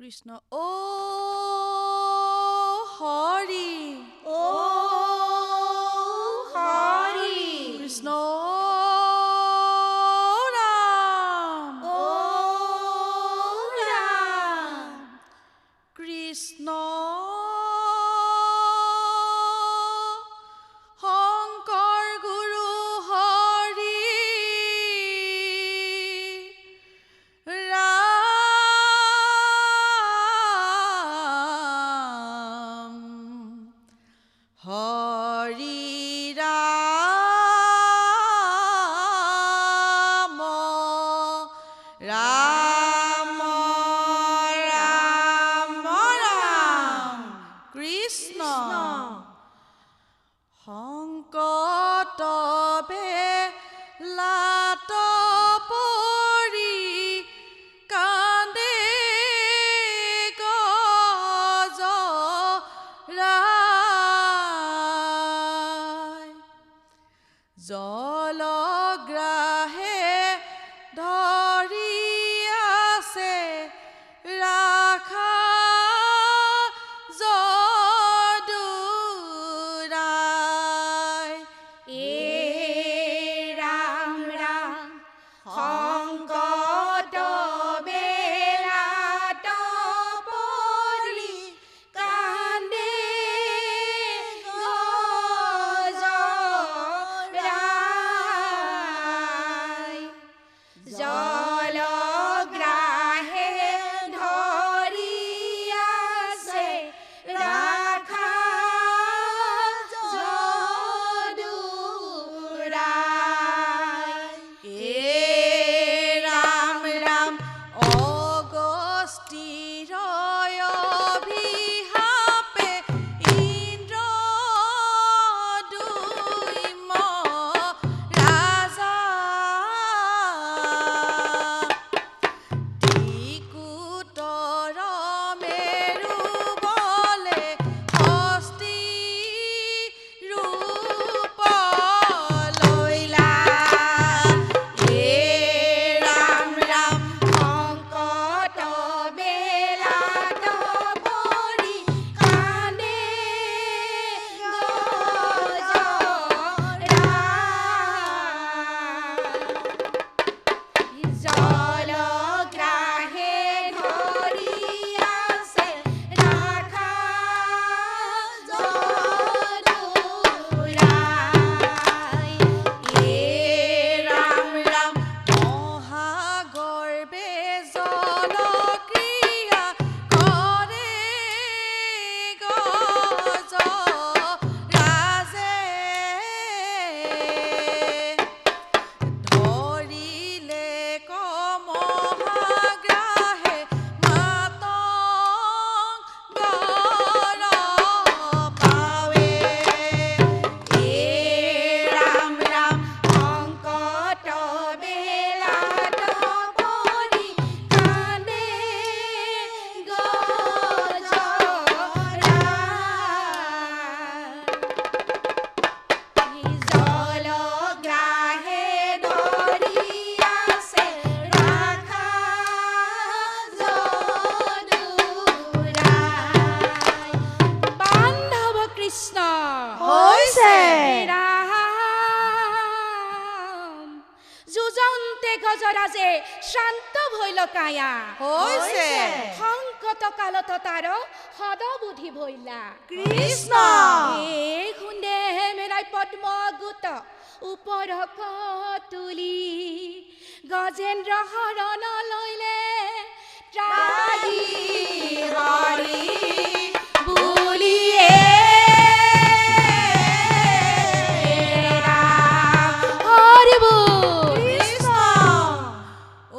কৃষ্ণ ও হৰি ও হৰি কৃষ্ণ ৰাম ও ৰাম কৃষ্ণ শংকৰ গুৰু হৰি ৰাম হৰি ৰাম ৰাম ৰাম ৰাম কৃষ্ণ সংকট বেলাত পৰি কান্দে গজৰাই জলগ্ৰাহে ধৰি আছে ৰাখা যদুৰাই এ ৰাম ৰাম সংকট বেলাত পৰি কান্দে গজৰাই জলগ্ৰাহে ধৰি আছে ৰাখা যদুৰাই এ ৰাম ৰাম অগস্তিৰ অভিশাপে ইন্দ্ৰ দুইম ৰাজা ত্ৰিকুটৰ মেৰু বলে হস্তি ৰূপ লৈলা এ ৰাম ৰাম সংকট বেলাত পৰি কান্দে গজৰাই জলগ্ৰাহে ধৰি আছে ৰাখা যদুৰাই এ ৰাম ৰাম মহাগৰ্বে জলক্ৰিয়া কৰে গজ ৰাজে ধৰিলে কমহাগ্ৰাহে মাতংগৰ পাৱে এ ৰাম ৰাম সংকট বেলাত পৰি কান্দে গজৰাই জলগ্ৰাহে ধৰি আছে ৰাখা যদুৰাই বান্ধৱ কৃষ্ণ হৈছে। ৰাম যুঁজন্তে গজৰাজে শান্ত ভৈল কায়া হৈছে। সংকট কালত তাৰ সদবুদ্ধি ভৈলা কৃষ্ণ এই খুন্দে মেলাই পদ্ম গোট ওপৰক তুলি গজেন্দ্ৰ শৰণ লৈলে ত্ৰাহি হৰি বুলিয়ে ৰাম হৰি বুল কৃষ্ণ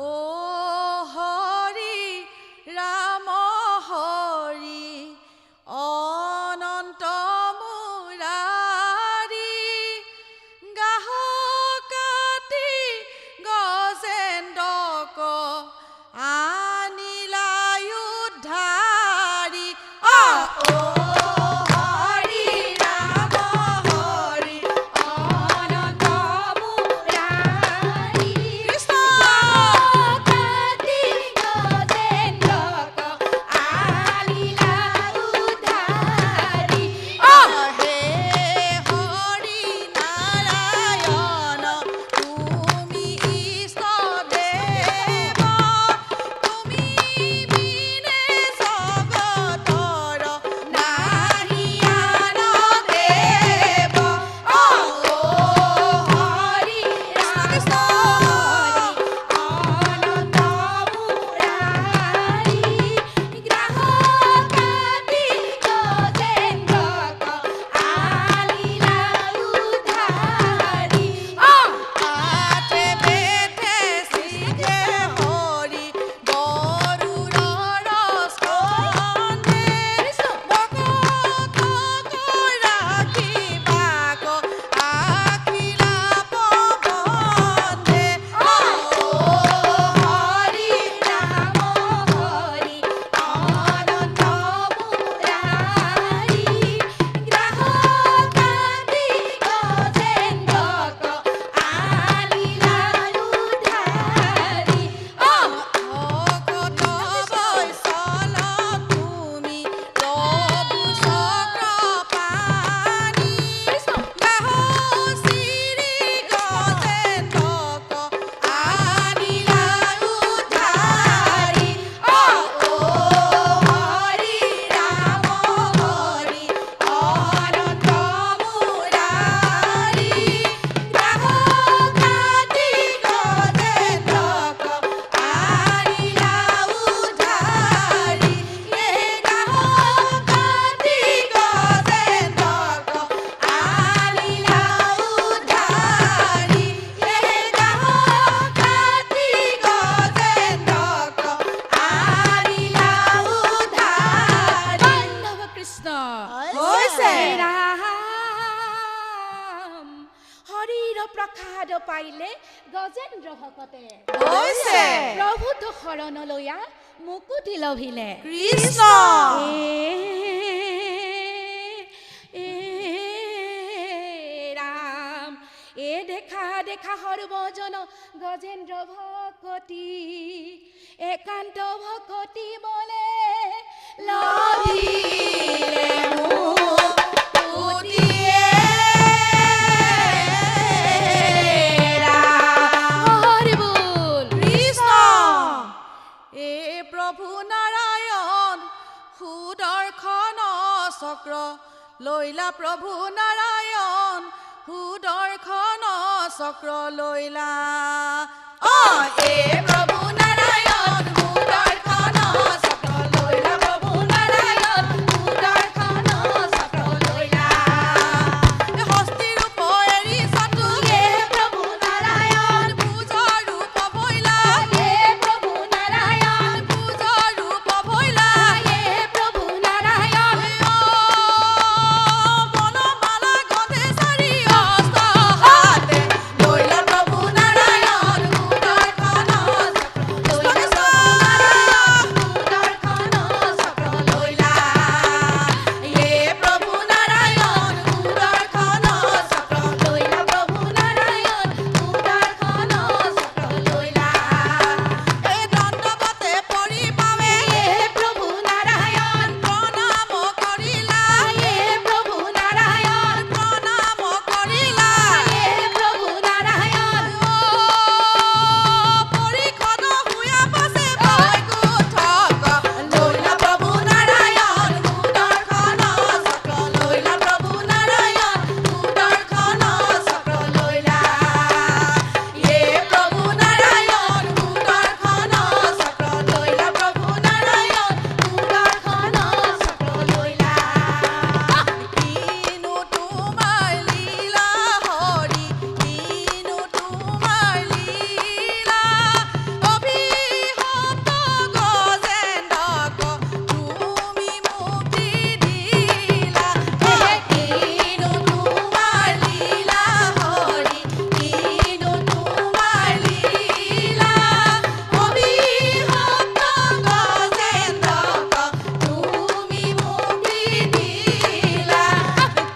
ও হৰি ৰাম হৰি অনন্ত মুৰাৰি গাহ কাটি গজেন্দ্ৰক আনিলা উদ্ধাৰি প্ৰসাদ পাইলে গজেন্দ্ৰ ভকতে হৈছে প্ৰভুতো শৰণ লৈয়া মুকুতি লভিলে কৃষ্ণ ৰাম দেখা দেখা সৰ্বজন গজেন্দ্ৰ ভকতি একান্ত ভকতি বলে লভিলে মুকুতিয়ে চক্ৰ লৈলা প্ৰভু নাৰায়ণ সুদৰ্শন চক্ৰ লৈলা এ প্ৰভু নাৰায়ণ সুদৰ্শন চক্ৰ লৈলা প্ৰভু নাৰায়ণ সুদৰ্শন চক্ৰ লৈলা হস্তি ৰূপ এৰি চাতু হে প্ৰভু নাৰায়ণ পূজৰ ৰূপ ভৈলা হে প্ৰভু নাৰায়ণ পূজৰ ৰূপ ভৈলা হে প্ৰভু নাৰায়ণ বনমালা গন্ধে চাৰি হস্ত হাতে লৈলা প্ৰভু নাৰায়ণ সুদৰ্শন চক্ৰ লৈলা হে প্ৰভু নাৰায়ণ সুদৰ্শন চক্ৰ লৈলা প্ৰভু নাৰায়ণ সুদৰ্শন চক্ৰ লৈলা এই দণ্ডবতে পৰি পাৱে হে প্ৰভু নাৰায়ণ প্ৰণাম কৰিলা হে প্ৰভু নাৰায়ণ প্ৰণাম কৰিলা হে প্ৰভু নাৰায়ণ পৰিখদ হুয়া পাছে বৈকুণ্ঠক লৈলা প্ৰভু নাৰায়ণ সুদৰ্শন চক্ৰ লৈলা প্ৰভু নাৰায়ণ সুদৰ্শন চক্ৰ লৈলা হে প্ৰভু নাৰায়ণ সুদৰ্শন চক্ৰ লৈলা প্ৰভু নাৰায়ণ সুদৰ্শন চক্ৰ লৈলা কিনো তোমাৰ লীলা হৰি কিনো তোমাৰ লীলা অভিশপ্ত গজেন্দ্ৰক তুমি মুক্তি দিলা কিনো তোমাৰ লীলা হৰি কিনো তোমাৰ লীলা অভিশপ্ত গজেন্দ্ৰক তুমি মুক্তি দিলা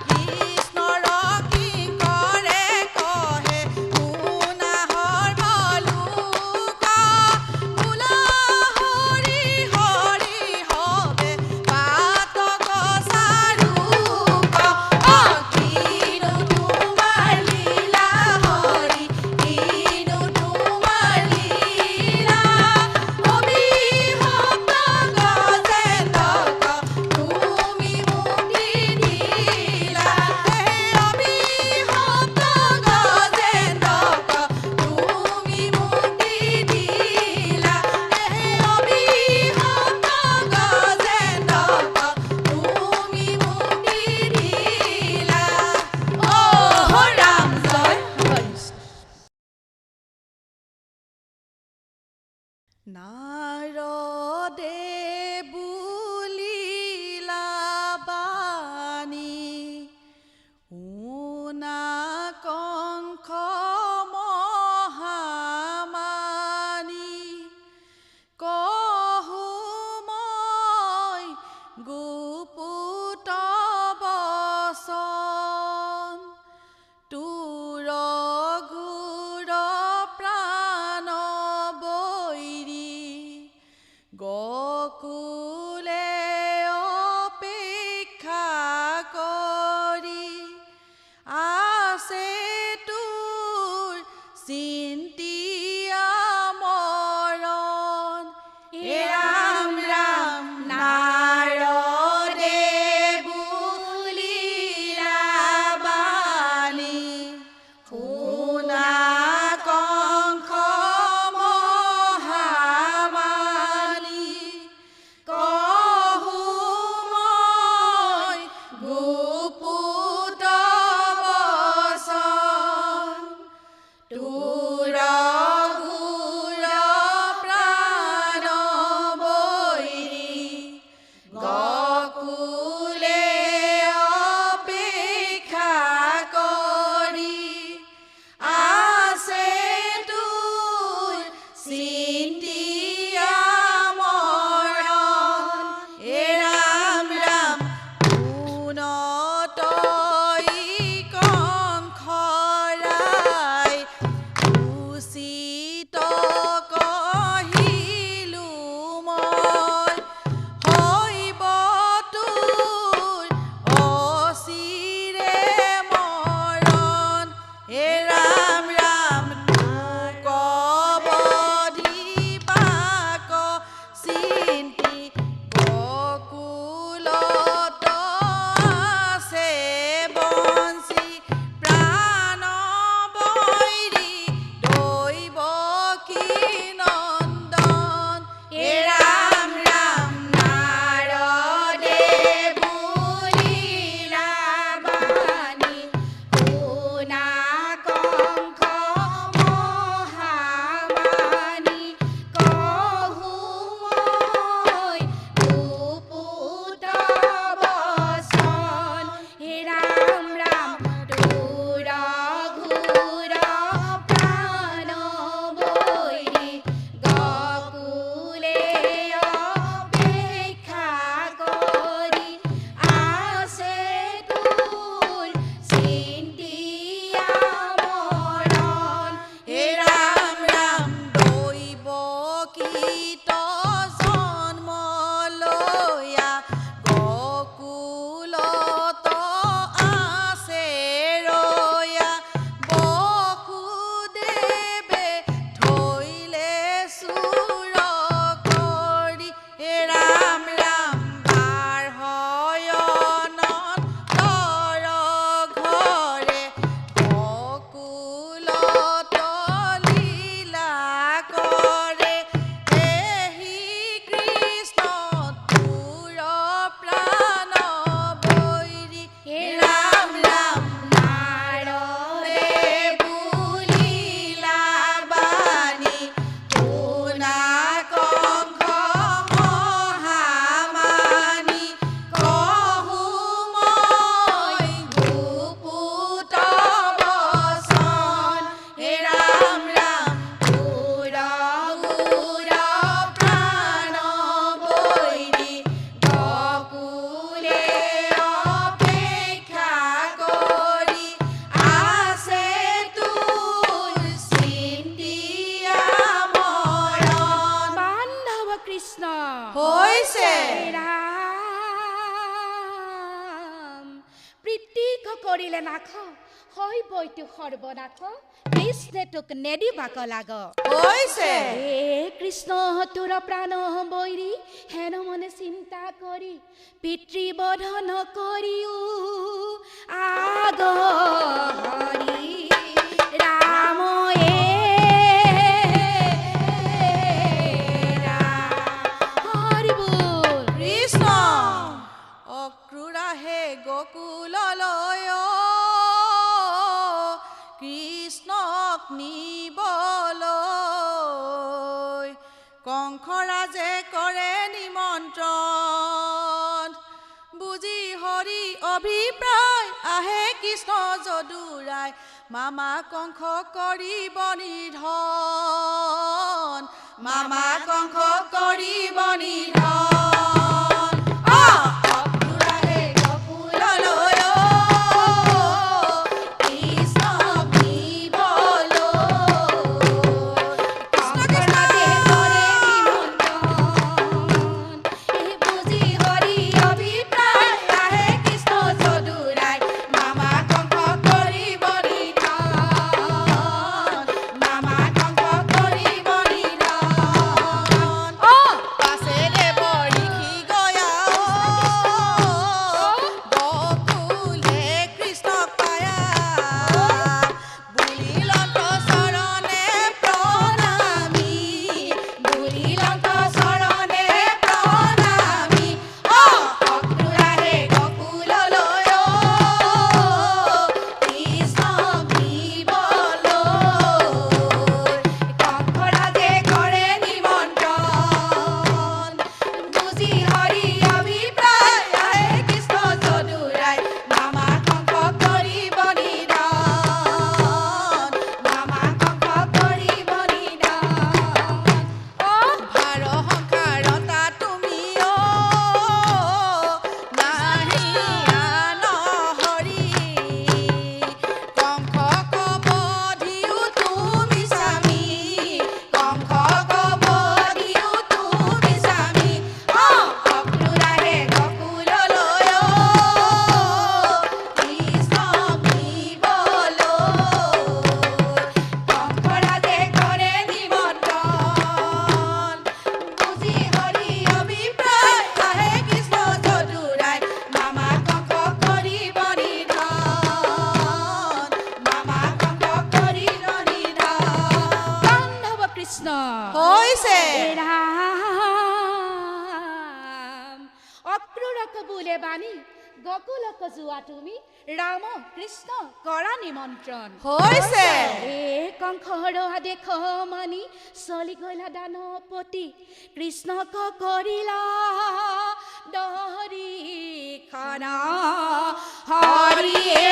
কৃষ্ণৰ কি কৰে কহে শুনাহৰ মলুক বোলা হৰি হৰি হবে পাতক চাৰুক কিনো তোমাৰ লীলা হৰি কিনো তোমাৰ লীলা অভিশপ্ত গজেন্দ্ৰক তুমি মুক্তি দিলা অভিশপ্ত গজেন্দ্ৰক তুমি মুক্তি দিলা অভিশপ্ত গজেন্দ্ৰক তুমি মুক্তি দিলা ৰাম জয় নাৰদে বুলিলা বাণী শুনা কংস মহামানী কহো মই গোপুত বচন তোৰ ঘোৰ প্ৰাণ বৈৰী কৰিলে নাখ হয় বৈতু সৰ্বনাশ কৃষ্ণে তোক নেদিবাক লাগ হৈছে এ কৃষ্ণ তোৰ প্ৰাণ বৈৰী হেন মনে চিন্তা কৰি পিতৃবধন কৰিও আগৰি ৰাম হৰি বল কৃষ্ণ অক্ৰূৰাহে গকুললৈ কৃষ্ণক নিবলৈ কংসৰাজে কৰে নিমন্ত্ৰণ বুজি হৰি অভিপ্ৰায় আহে কৃষ্ণ যদুৰায় মামা কংস কৰিব নিধন মামা কংস কৰিব নিধন হৈছে ৰাম অক্ৰূৰক বোলে বাণী গকুলক যোৱা তুমি ৰাম কৃষ্ণ কৰা নিমন্ত্ৰণ হৈছে এ কংসৰ আদেশ মানি চলি গলা দানপতি কৃষ্ণক কৰিলা দহৰি খানা হৰিয়ে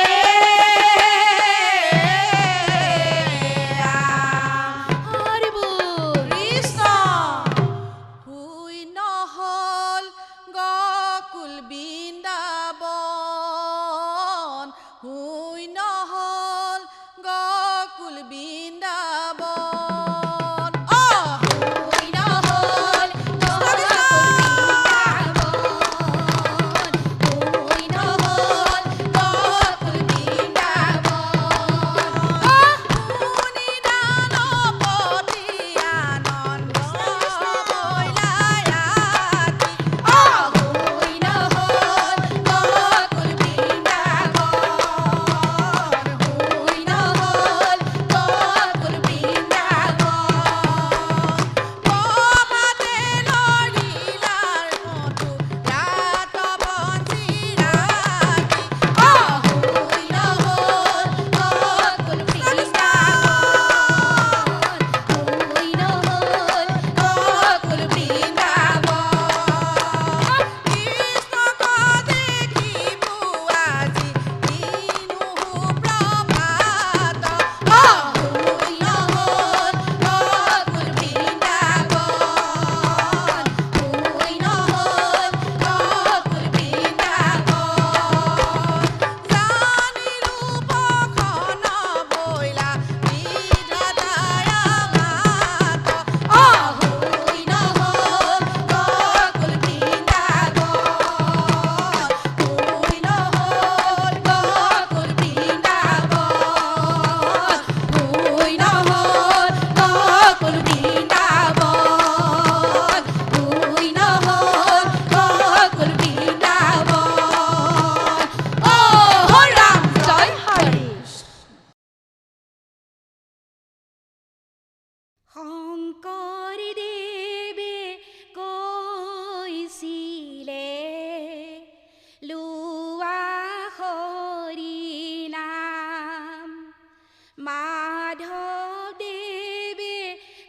মাধৱদেৱে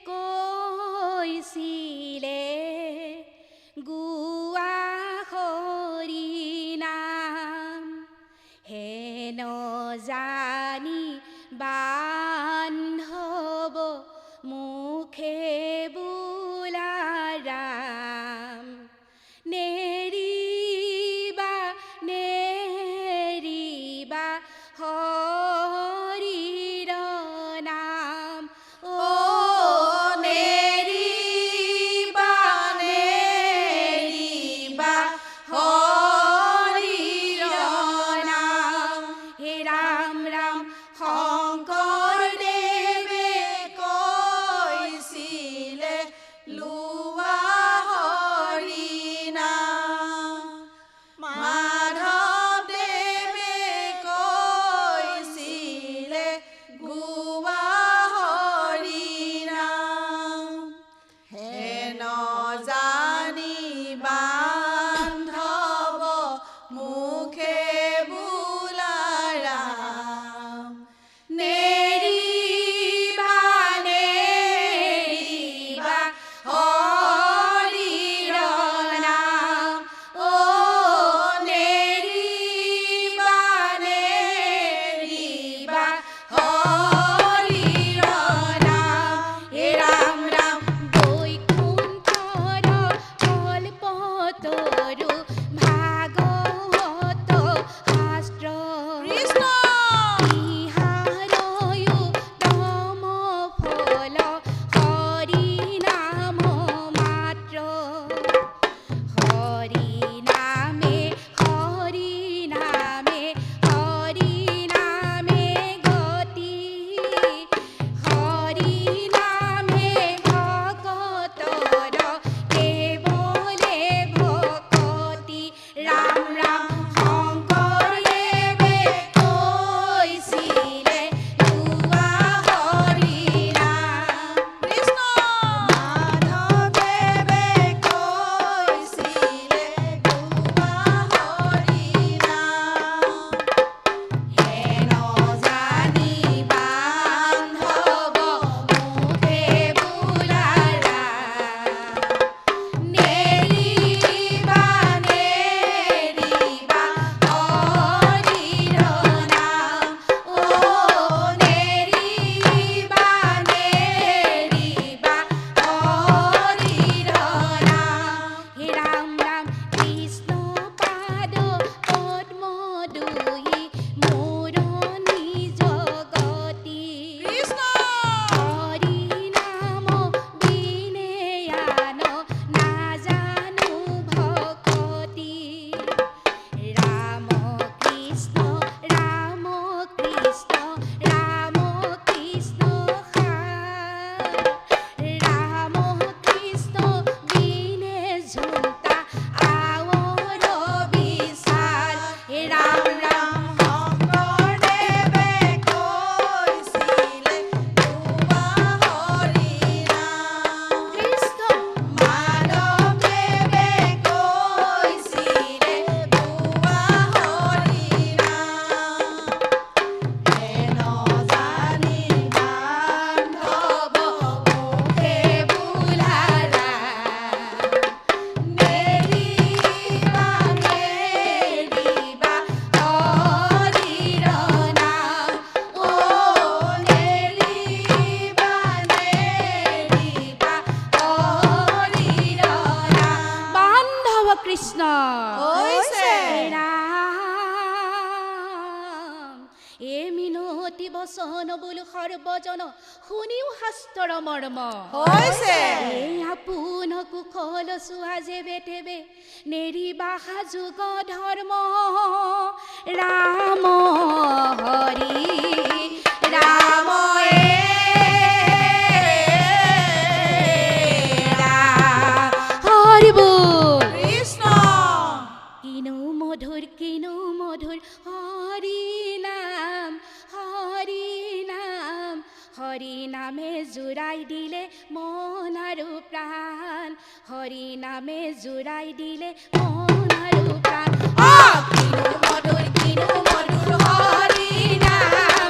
কৈছিলে গোৱা হৰি নাম হেন জানি বান্ধৱ মুখে বোলা ৰাম নেৰিবা নেৰিবা হৰিৰ নাম অ নেৰিবা নেৰিবা হৰিৰ নাম হে ৰাম ৰাম শংকৰদেৱে কৈছিলে লোৱা হৰি নাম মাধৱদেৱে কৈছিলে গোৱা হৰি নাম হেন জানি বান্ধৱ মুখে বোলা ৰাম নেৰিবা নেৰিবা হৰিৰ নাম অ নেৰিবা নেৰিবা হৰিৰ নাম হে ৰাম ৰাম বৈকুণ্ঠৰ কল্পতৰু ভাগৱত শাস্ত্ৰ কৃষ্ণ ইহাৰয়ো তম ফল হৰি নাম মাত্ৰ হৰি নামে হৰি নামে হৰি নামে গতি হৰি নামে ভকতৰ কেৱলে ভকতি ৰাম ৰাম শংকৰদেৱে কৈছিলে লোৱা হৰি নাম কৃষ্ণ মাধৱদেৱে কৈছিলে গোৱা হৰি নাম হেন জানি বান্ধৱ মুখে বোলা ৰাম নেৰিবা নেৰিবা হৰিৰ নাম অ নেৰিবা নেৰিবা হৰিৰ নাম হে ৰাম ৰাম কৃষ্ণ পাদ পদ্ম দুই মোৰ নিজ গতি কৃষ্ণ হৰি নাম বিনে আন নাজানো ভকতি ৰাম কৃষ্ণ ৰাম কৃষ্ণ ৰাম কৃষ্ণ ৰাম কৃষ্ণ বিনে ঝুমতা আৱৰ বিশাল হে ৰাম ৰাম শংকৰদেৱে কৈছিলে লোৱা হৰি নাম কৃষ্ণ মাধৱদেৱে কৈছিলে গোৱা হৰি নাম হেন জানি বান্ধৱ মুখে বোলা ৰাম নেৰিবা নেৰিবা হৰিৰ নাম অ নেৰিবা নেৰিবা হৰিৰ নাম বান্ধৱ কৃষ্ণ হৈছে। ৰাম এ মিনতি বচন বোলো সৰ্বজন শুনিও শাস্ত্ৰৰ মৰ্ম হৈছে। এই আপোন কুশল চোৱা যে বেটেবে নেৰিবা সাজুগ ধৰ্ম ৰাম হৰি ৰাম হৰি বল কৃষ্ণ কিনো মধুৰ হৰি নাম হৰি নামে জুৰাই দিলে মন আৰু প্ৰাণ হৰি নামে জুৰাই দিলে মন আৰু প্ৰাণ কিনো মধুৰ হৰি নাম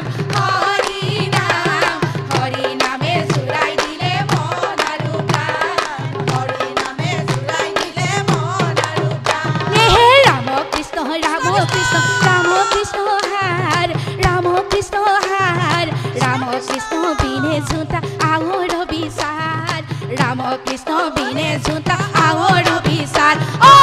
কৃষ্ণ বিনে ঝুঁতা আঙুৰ বিচাৰ ৰাম কৃষ্ণ বিনে ঝুঁতা আঙুৰ বিচাৰ ও